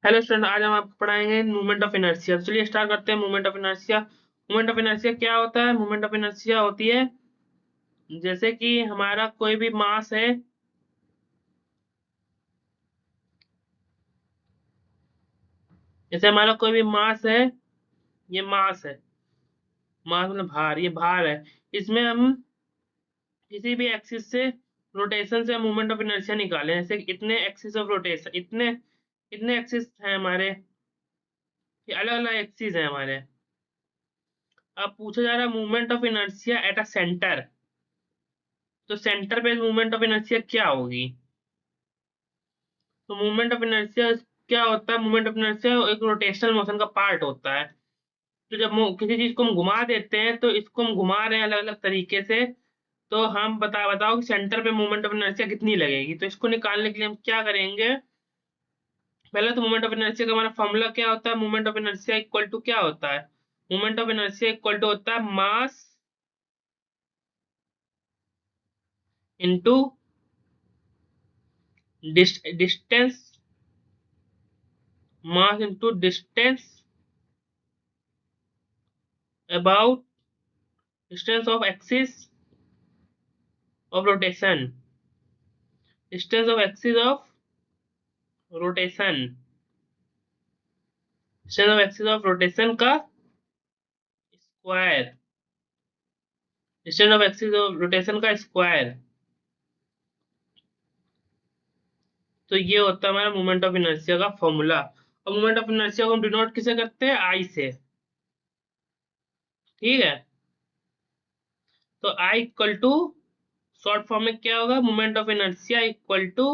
Hello student, आज हम आपको पढ़ाएंगे मूवमेंट ऑफ इनर्शिया। चलिए स्टार्ट करते हैं। Movement of inertia. Movement of inertia क्या होता है? मूवमेंट ऑफ इनर्शिया होती है जैसे कि हमारा कोई भी मास है, जैसे हमारा कोई भी मास है, ये मास है, मास मतलब भार, ये भार है। इसमें हम किसी भी एक्सिस से रोटेशन से मूवमेंट ऑफ इनर्शिया निकालें। जैसे इतने एक्सिस ऑफ रोटेशन, इतने इतने एक्सिस हैं हमारे, ये अलग अलग एक्सिस हैं हमारे। अब पूछा जा रहा है movement of inertia at a centre, तो सेंटर पे मूवमेंट ऑफ इनर्शिया क्या होगी? तो मूवमेंट ऑफ इनर्शिया क्या होता है? मूवमेंट ऑफ इनर्शिया एक रोटेशनल मोशन का पार्ट होता है। तो जब किसी चीज को हम घुमा देते हैं, तो इसको हम घुमा रहे हैं अलग अलग तरीके से, तो हम बताओ कि सेंटर पे मूवमेंट ऑफ इनर्शिया कितनी लगेगी। तो इसको निकालने के लिए हम क्या करेंगे? पहले तो मूवमेंट ऑफ इनर्शिया का हमारा फॉर्मूला क्या होता है? Movement of inertia equal to क्या होता है? Movement of inertia equal to होता है mass into distance, mass into distance about distance of axis of rotation, distance of axis of rotation, distance of axis of rotation का square, distance of axis of rotation का square. तो ये होता है हमारा moment of inertia का formula. और moment of inertia को हम डिनोट किसे करते हैं? आई से। ठीक है, तो I equal to, short form में क्या होगा? Moment of inertia equal to,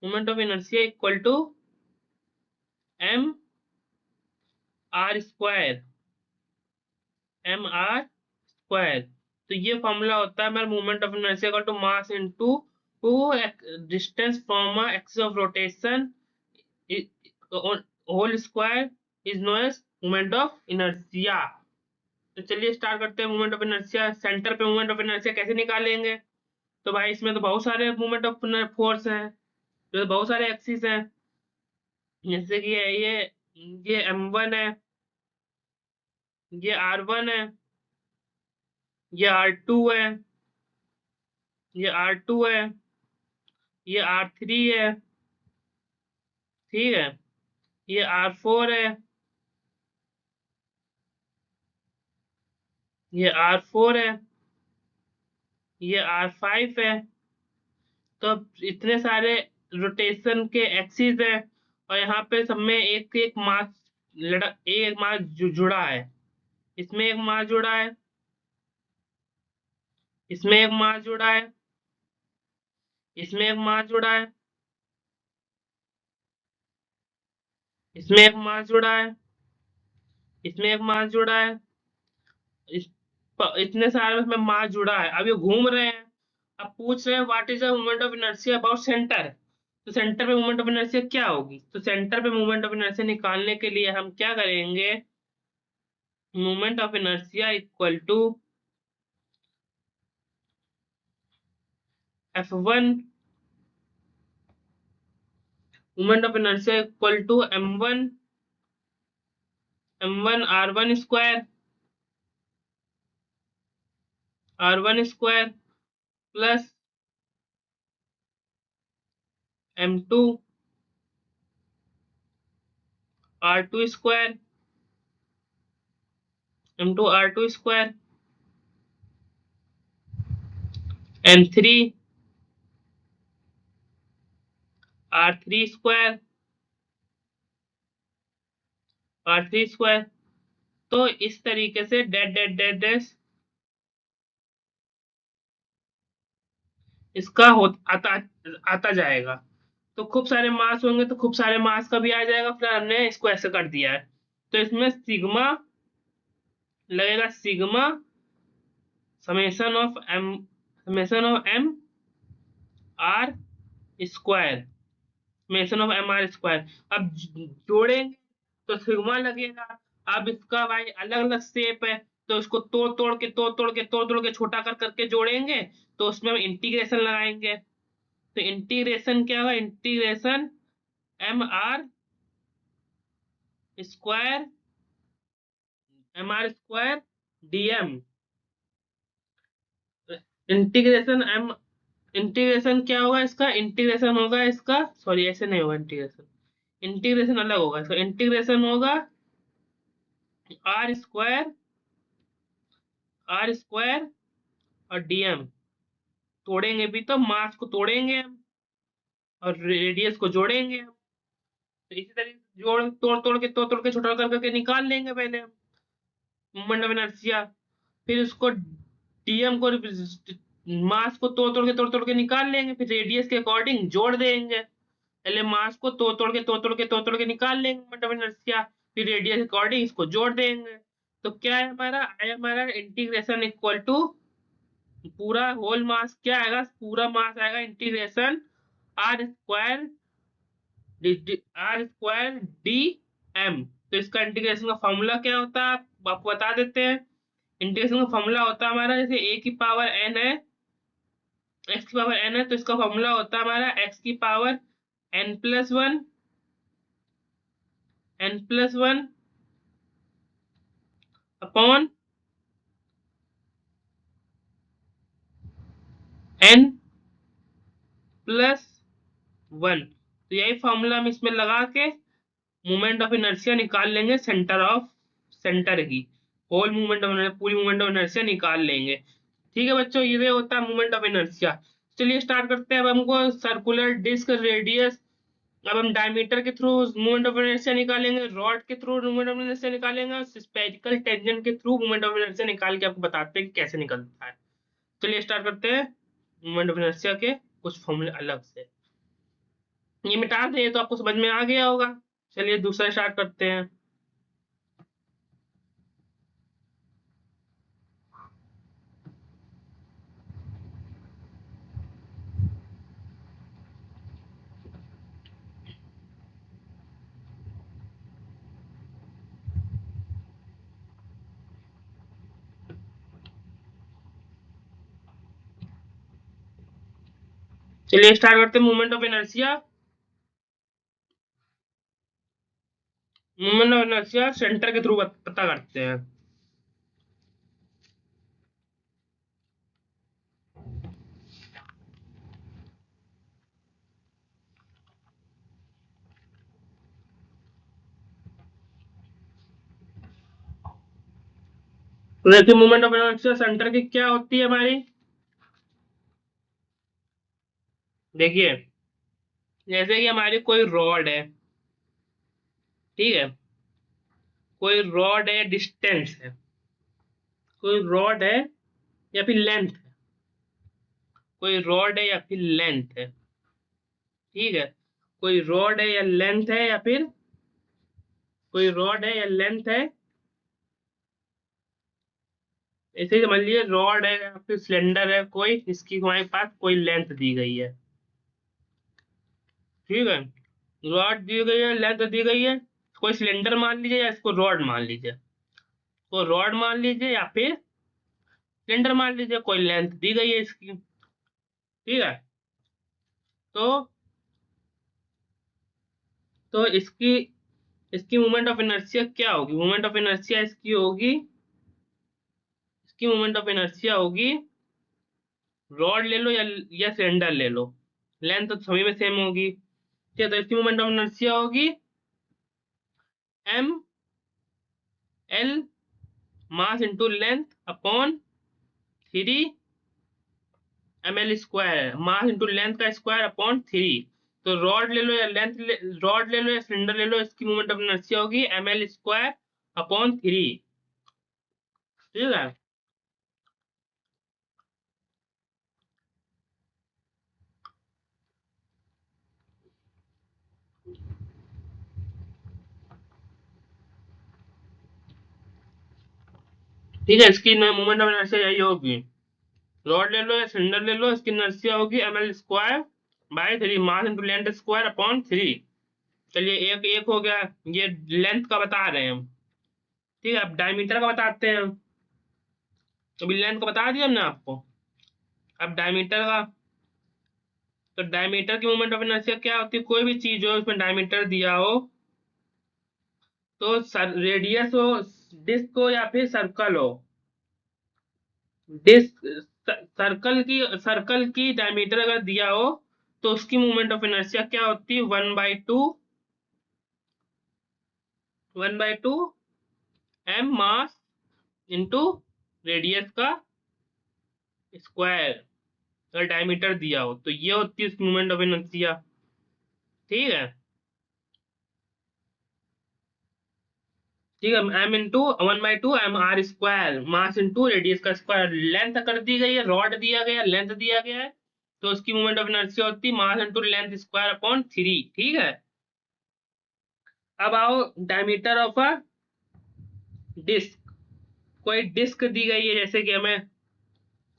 moment of inertia equal to M R square, M R square. तो ये फॉर्मूला होता है हमारा movement of inertia equal to mass into distance from axis of rotation whole square is known as movement of inertia. तो चलिए start करते हैं। Movement of inertia, centre पे मूवमेंट ऑफ इनर्शिया कैसे निकालेंगे? तो भाई इसमें तो बहुत सारे मूवमेंट ऑफ फोर्स हैं, तो बहुत सारे एक्सिस हैं। जैसे कि ये M1 है, ये R1 है, ये R2 है, ये R2 है, ये R3 है, ठीक है, ये R4 है, ये R4 है, ये R5 है। तो अब इतने सारे रोटेशन के एक्सिस है, और यहाँ पे सब में एक एक मास एक मास जुड़ा है। इसमें एक मास जुड़ा है, इसमें एक मास जुड़ा है, इसमें एक मास जुड़ा है, इसमें एक मास जुड़ा है, इसमें एक मास जुड़ा है, इस इतने सारे में मास जुड़ा है। अब ये घूम रहे हैं। अब पूछ रहे हैं what is the moment of inertia about centre. तो सेंटर पे मोमेंट ऑफ इनर्शिया क्या होगी? तो सेंटर पे मोमेंट ऑफ इनर्शिया निकालने के लिए हम क्या करेंगे? Moment of inertia equal to F1, moment of inertia equal to M1 R1 square, R1 square plus M2 R2 square, M2 R2 square, M3 R3 square, R3 square. तो इस तरीके से डेड डेड डेड डेड इसका हो आता आता जाएगा। तो खूब सारे मास होंगे तो खूब सारे मास का भी आ जाएगा। फिर हमने इसको ऐसे कर दिया है। तो इसमें सिग्मा लगेगा, sigma summation of M, summation of M R square, summation of M R square. अब जोड़ेंगे तो सिग्मा लगेगा। अब इसका भाई अलग अलग शेप है, तो इसको तोड़ तोड़ के छोटा कर करके जोड़ेंगे। तो उसमें हम इंटीग्रेशन लगाएंगे। तो इंटीग्रेशन क्या होगा? Integration M R square D M. Integration M, integration क्या होगा इसका? इंटीग्रेशन होगा इसका, सॉरी ऐसे नहीं होगा इंटीग्रेशन, इंटीग्रेशन अलग होगा इसका। इंटीग्रेशन होगा आर स्क्वायर, आर स्क्वायर और डीएम। तोड़ेंगे भी तो, मास को तोड़ेंगे हम और रेडियस को जोड़ेंगे हम। तो इसी तरीके से तोड़ तोड़ के छोटा कर करके निकाल लेंगे पहले हम मोमेंट ऑफ इनर्शिया। फिर उसको डीएम को, मास को तोड़ तोड़ के निकाल लेंगे, फिर रेडियस के अकॉर्डिंग जोड़ देंगे। पहले मास को तोड़ तोड़ के निकाल लेंगे मोमेंट ऑफ इनर्शिया, फिर रेडियस के अकॉर्डिंग इसको जोड़ देंगे। तो क्या है हमारा, आया हमारा इंटीग्रेशन इक्वल टू पूरा होल मास क्या आएगा, पूरा मास आएगा integration R square, D M. तो इसका इंटीग्रेशन का फॉर्मूला क्या होता है आपको बता देते हैं। इंटीग्रेशन का फॉर्मूला होता है हमारा, जैसे ए की पावर एन है, एक्स की पावर एन है, तो इसका फॉर्मूला होता है हमारा एक्स की power n+1, n+1 upon n+1। तो यही फॉर्मूला हम इसमें लगा के मोमेंट ऑफ इनर्शिया निकाल लेंगे, सेंटर की होल मूवमेंट ऑफ, पूरी मूवमेंट ऑफ इनर्शिया निकाल लेंगे। ठीक है बच्चों, ये होता है मूवमेंट ऑफ इनर्शिया। चलिए स्टार्ट करते हैं। अब हमको सर्कुलर डिस्क रेडियस, अब हम डायमीटर के थ्रू मूवमेंट ऑफ इनर्शिया निकालेंगे, रॉड के थ्रू मूवमेंट ऑफ इनर्शिया निकालेंगे, और स्फेरिकल टेंजेंट के थ्रू मूवमेंट ऑफ इनर्शिया निकाल के आपको बताते हैं कि कैसे निकलता है। चलिए स्टार्ट करते हैं मूवमेंट ऑफ इनर्शिया के कुछ फॉर्मूले अलग से। ये मिटा दें तो आपको समझ में आ गया होगा। चलिए दूसरा स्टार्ट करते हैं। चलिए स्टार्ट करते हैं movement of inertia. Movement of inertia centre के थ्रू पता करते हैं। तो देखिए मूवमेंट ऑफ इनर्शिया सेंटर की क्या होती है हमारी, देखिए जैसे कि हमारी कोई रॉड है, ठीक है, कोई रॉड है, डिस्टेंस है, कोई रॉड है या फिर लेंथ है, कोई रॉड है या फिर लेंथ है, ठीक है, कोई रॉड है या लेंथ है, या फिर कोई रॉड है या लेंथ है, ऐसे ही समझ लीजिए रॉड है या फिर सिलेंडर है कोई, इसकी हमारे पास कोई लेंथ दी गई है, ठीक है, रॉड दी गई है, लेंथ दी गई है, कोई सिलेंडर मान लीजिए या इसको रॉड मान लीजिए, तो रॉड मान लीजिए या फिर सिलेंडर मान लीजिए, कोई लेंथ दी गई है इसकी, ठीक है। तो इसकी इसकी मूवमेंट ऑफ इनर्शिया क्या होगी, मूवमेंट ऑफ इनर्शिया इसकी होगी, इसकी मूवमेंट ऑफ इनर्शिया होगी, रॉड ले लो या सिलेंडर ले लो, लेंथ तो सभी में सेम होगी, ठीक है। तो इसकी मूवमेंट ऑफ इनर्शिया होगी M L mass into length upon 3 ml², mass into length का स्क्वायर अपॉन 3। तो रॉड ले लो या रॉड ले लो या सिलेंडर ले लो, इसकी मूवमेंट ऑफ इनर्शिया होगी ml² अपॉन 3, ठीक है। ठीक है, इसकी मूवमेंट ऑफ इनर्शिया यही होगी, रॉड ले लो या सिलेंडर ले लो, इसकी इनर्शिया होगी ml² by 3, mass into length square upon 3। चलिए एक एक हो गया, ये लेंथ का बता रहे हैं हम, ठीक है। अब डायमीटर का बताते हैं हम, अभी लेंथ का बता दिया हमने आपको, अब डायमीटर का, तो डायमीटर की मोमेंट ऑफ इनर्शिया क्या होती है, कोई भी चीज हो उसमें डायमीटर दिया हो, तो रेडियस हो, डिस्क हो या फिर सर्कल हो, डिस्क सर्कल की डायमीटर अगर दिया हो तो उसकी मोमेंट ऑफ इनर्शिया क्या होती है, 1/2 एम मास इंटू रेडियस का स्क्वायर, अगर डायमीटर दिया हो तो ये होती है उसकी मोमेंट ऑफ इनर्शिया। ठीक है, ठीक है, M into 1/2 M R square, mass into radius का स्क्वायर, लेंथ कर दी गई है, रॉड दिया गया, लेंथ दिया गया है, तो उसकी मोमेंट ऑफ इनर्शिया होती है mass into length square upon 3। ठीक है, अब आओ डायमीटर ऑफ अ डिस्क। कोई डिस्क दी गई है, जैसे कि हमें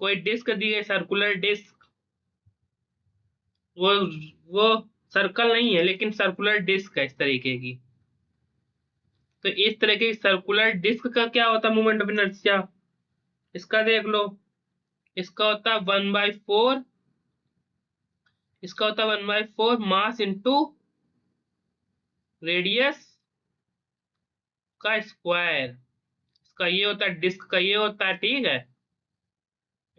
कोई डिस्क दी गई, सर्कुलर डिस्क, वो वो सर्कल नहीं है लेकिन सर्कुलर डिस्क है इस तरीके की। तो इस तरह की सर्कुलर डिस्क का क्या होता है मोमेंट ऑफ इनर्शिया, इसका देख लो। इसका होता है 1/4, इसका होता है 1/4 मास इंटू रेडियस का स्क्वायर। इसका ये होता है, डिस्क का ये होता है। ठीक है,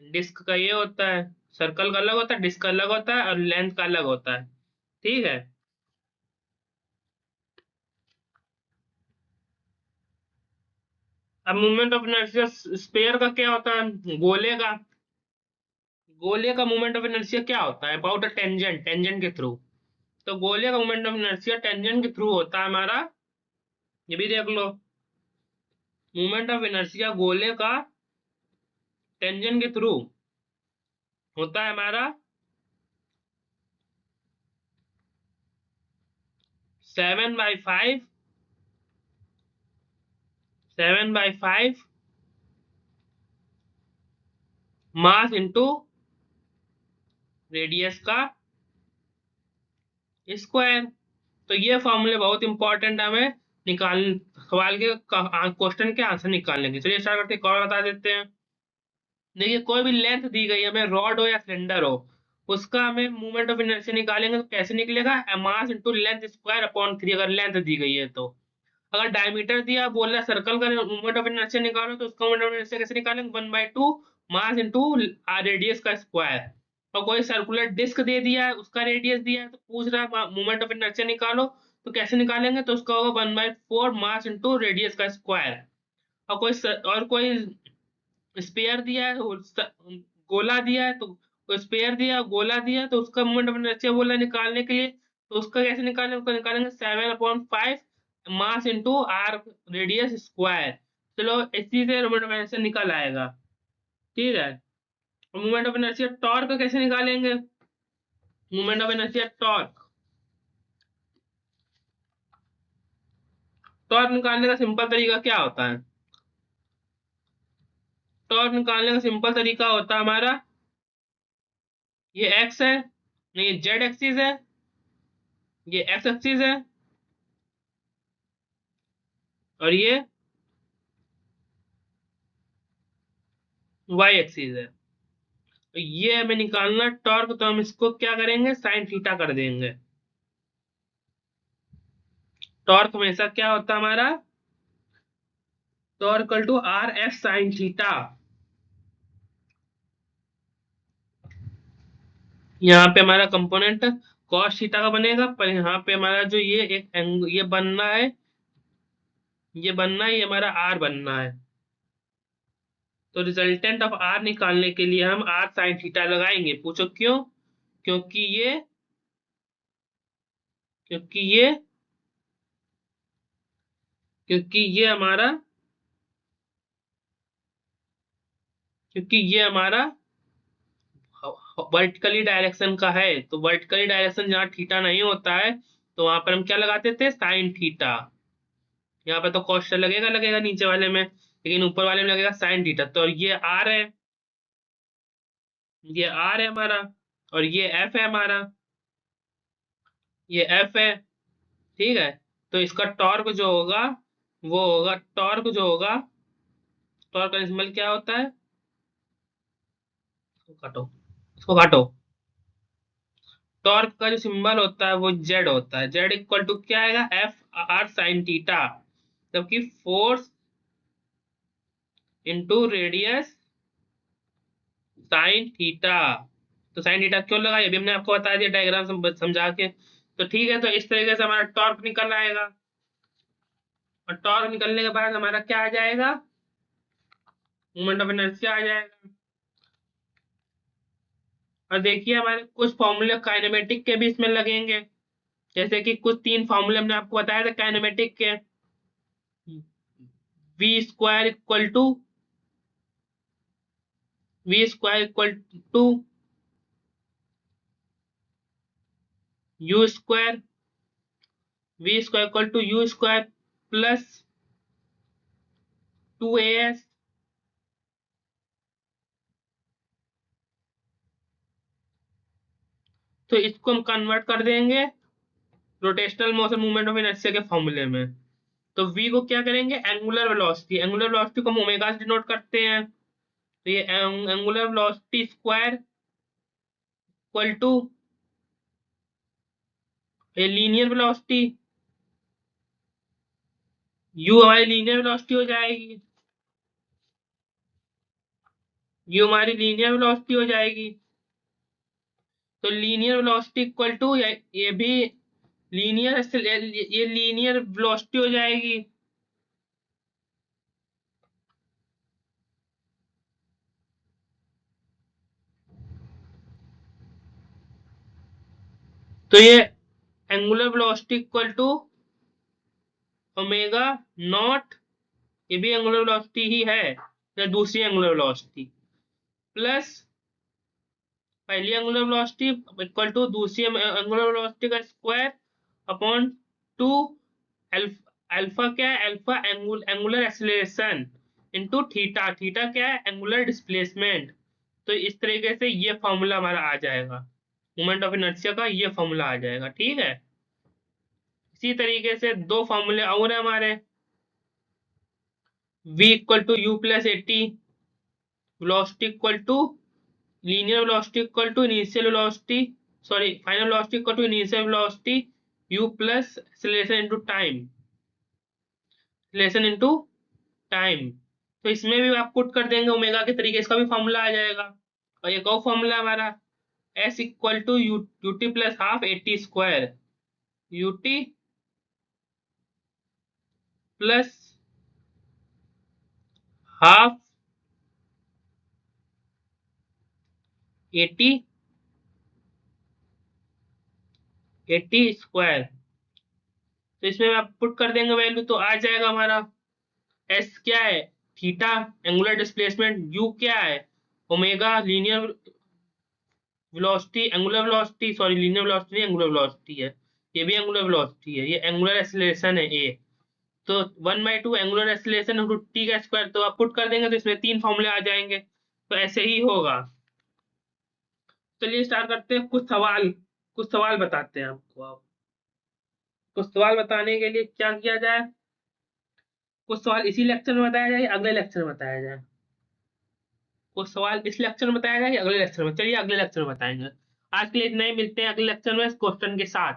डिस्क का ये होता है, सर्कल का अलग होता है, डिस्क का अलग होता है और लेंथ का अलग होता है। ठीक है, अब मोमेंट ऑफ इनर्शिया स्पेयर का क्या होता है, गोले का मोमेंट ऑफ इनर्शिया क्या होता है, अबाउट अ टेंजेंट, टेंजेंट के थ्रू। तो गोले का मोमेंट ऑफ इनर्शिया टेंजेंट के थ्रू होता है हमारा, ये भी देख लो, मोमेंट ऑफ इनर्शिया गोले का टेंजेंट के थ्रू होता है हमारा 7/5, 7/5 मास इंटू रेडियस का स्क्वायर। तो ये फॉर्मूले बहुत इंपॉर्टेंट है हमें निकाल, सवाल के क्वेश्चन के आंसर निकालने के। चलिए स्टार्ट करते हैं, और बता देते हैं। देखिए, कोई भी लेंथ दी गई है हमें, रॉड हो या सिलेंडर हो, उसका हमें मूवमेंट ऑफ इनर्शिया निकालेंगे तो कैसे निकलेगा, मास इंटू लेंथ स्क्वायर अपॉन 3, अगर लेंथ दी गई है तो। अगर डायमीटर दिया, बोल रहा है सर्कल का मूवमेंट ऑफ इनर्शिया निकालो, तो उसका मूवमेंट ऑफ इनर्शिया कैसे निकालेंगे, 1/2 मास इंटू रेडियस का स्क्वायर। और कोई सर्कुलर डिस्क दे दिया है, उसका रेडियस दिया है, तो पूछ रहा है मूवमेंट ऑफ इनर्शिया निकालो, तो कैसे निकालेंगे, तो उसका होगा 1/4 मास इंटू रेडियस का स्क्वायर। और कोई स्पेयर दिया है, गोला दिया है, तो स्पेयर दिया, गोला दिया है, तो उसका मोमेंट ऑफ इनर्शिया बोला निकालने के लिए, तो उसका कैसे निकालेंगे, उसका निकालेंगे 7/5 mass into R radius square. चलो, इसी से मोमेंट ऑफ इनर्शिया निकल आएगा। ठीक है, और मोमेंट ऑफ इनर्शिया टॉर्क कैसे निकालेंगे, moment of inertia torque, torque निकालने का सिंपल तरीका क्या होता है, टॉर्क निकालने का सिंपल तरीका होता है हमारा, ये एक्स है, नहीं ये जेड एक्सिस है, ये एक्स एक्सिस है, और ये वाई एक्सिस है। तो ये हमें निकालना टॉर्क, तो हम इसको क्या करेंगे, साइन थीटा कर देंगे। टॉर्क हमेशा क्या होता है हमारा, torque equal to R F sine theta. यहाँ पे हमारा कंपोनेंट कॉस थीटा का बनेगा, पर यहाँ पे हमारा जो ये एक ये बनना है, ये बनना है, ये हमारा आर बनना है। तो रिजल्टेंट ऑफ आर निकालने के लिए हम आर साइन थीटा लगाएंगे। पूछो क्यों, क्योंकि ये क्योंकि ये क्योंकि ये हमारा क्योंकि ये हमारा वर्टिकली डायरेक्शन का है। तो वर्टिकली डायरेक्शन जहाँ थीटा नहीं होता है, तो वहां पर हम क्या लगाते थे, साइन थीटा। यहाँ पे तो कॉस्ट लगेगा लगेगा नीचे वाले में, लेकिन ऊपर वाले में लगेगा साइन थीटा। तो ये आर है, ये आर है हमारा, और ये एफ है हमारा, ये एफ है। ठीक है, तो इसका टॉर्क जो होगा, वो होगा टॉर्क जो होगा, टॉर्क का सिंबल क्या होता है, इसको काटो, इसको काटो। टॉर्क का जो सिंबल होता है वो जेड होता है। जेड इक्वल टू क्या आएगा, एफ आर साइन थीटा, जबकि force into radius sine theta. तो साइन थीटा क्यों लगा, ये भी हमने आपको बता दिया डायग्राम समझा के। तो ठीक है, तो इस तरीके से हमारा टॉर्क निकल आएगा, और टॉर्क निकलने के बाद हमारा क्या आ जाएगा, मोमेंट ऑफ इनर्शिया आ जाएगा। और देखिए हमारे कुछ फॉर्मूले काइनेमेटिक के भी इसमें लगेंगे, जैसे कि कुछ 3 फॉर्मूले हमने आपको बताया था काइनेमेटिक के। V square equal to U square, V square equal to U square plus 2as, तो इसको हम कन्वर्ट कर देंगे rotational motion movement of inertia के फॉर्मूले में। तो v को क्या करेंगे, एंगुलर वेलोसिटी, एंगुलर वेलोसिटी को हम ओमेगा से डिनोट करते हैं। तो ये angular velocity square equal to ये लीनियर वेलोसिटी, u हमारी लीनियर वेलोसिटी हो जाएगी, u हमारी लीनियर वेलोसिटी हो जाएगी। तो लीनियर वेलोसिटी इक्वल टू ये भी लीनियर, ये लीनियर वेलोसिटी हो जाएगी। तो ये angular velocity equal to omega naught, ये भी एंगुलर वेलोसिटी ही है या दूसरी एंगुलर वेलोसिटी, प्लस पहली एंगुलर वेलोसिटी इक्वल टू दूसरी एंगुलर वेलोसिटी का स्क्वायर अपॉन 2 अल्फा क्या है, alpha angular acceleration into theta, theta क्या है, एंगुलर डिस्प्लेसमेंट। तो इस तरीके से ये फॉर्मूला हमारा आ जाएगा, मोमेंट ऑफ इनर्शिया का ये फॉर्मूला आ जाएगा। ठीक है, इसी तरीके से 2 फॉर्मूले और हैं हमारे, v equal to U plus A T, velocity equal to linear velocity equal to initial velocity, sorry final velocity equal to initial velocity u plus acceleration into time, acceleration into time. तो इसमें भी आप पुट कर देंगे omega के तरीके, इसका भी फॉर्मूला आ जाएगा। और एक और फॉर्मूला हमारा s equal to U T plus half A T square, U T plus half A T square. तो इसमें आप पुट कर देंगे वैल्यू, तो आ जाएगा हमारा एस क्या है, थीटा एंगुलर डिस्प्लेसमेंट, यू क्या है, omega linear velocity, angular velocity, sorry linear velocity नहीं एंगुलर वेलोसिटी है, ये भी एंगुलर वेलोसिटी है, ये एंगुलर एक्सीलरेशन है ए। तो 1/2 एंगुलर एक्सीलरेशन इंटू टी का स्क्वायर, तो आप पुट कर देंगे तो इसमें 3 फॉर्मूले आ जाएंगे। तो ऐसे ही होगा। चलिए स्टार्ट करते हैं, कुछ सवाल बताते हैं आपको। आप कुछ सवाल बताने के लिए क्या किया जाए, कुछ सवाल इसी लेक्चर में बताया जाए या अगले लेक्चर में बताया जाए, कुछ सवाल इस लेक्चर में बताया जाए या अगले लेक्चर में, चलिए अगले लेक्चर में बताएंगे। आज के लिए इतना ही, मिलते हैं अगले लेक्चर में क्वेश्चन के साथ।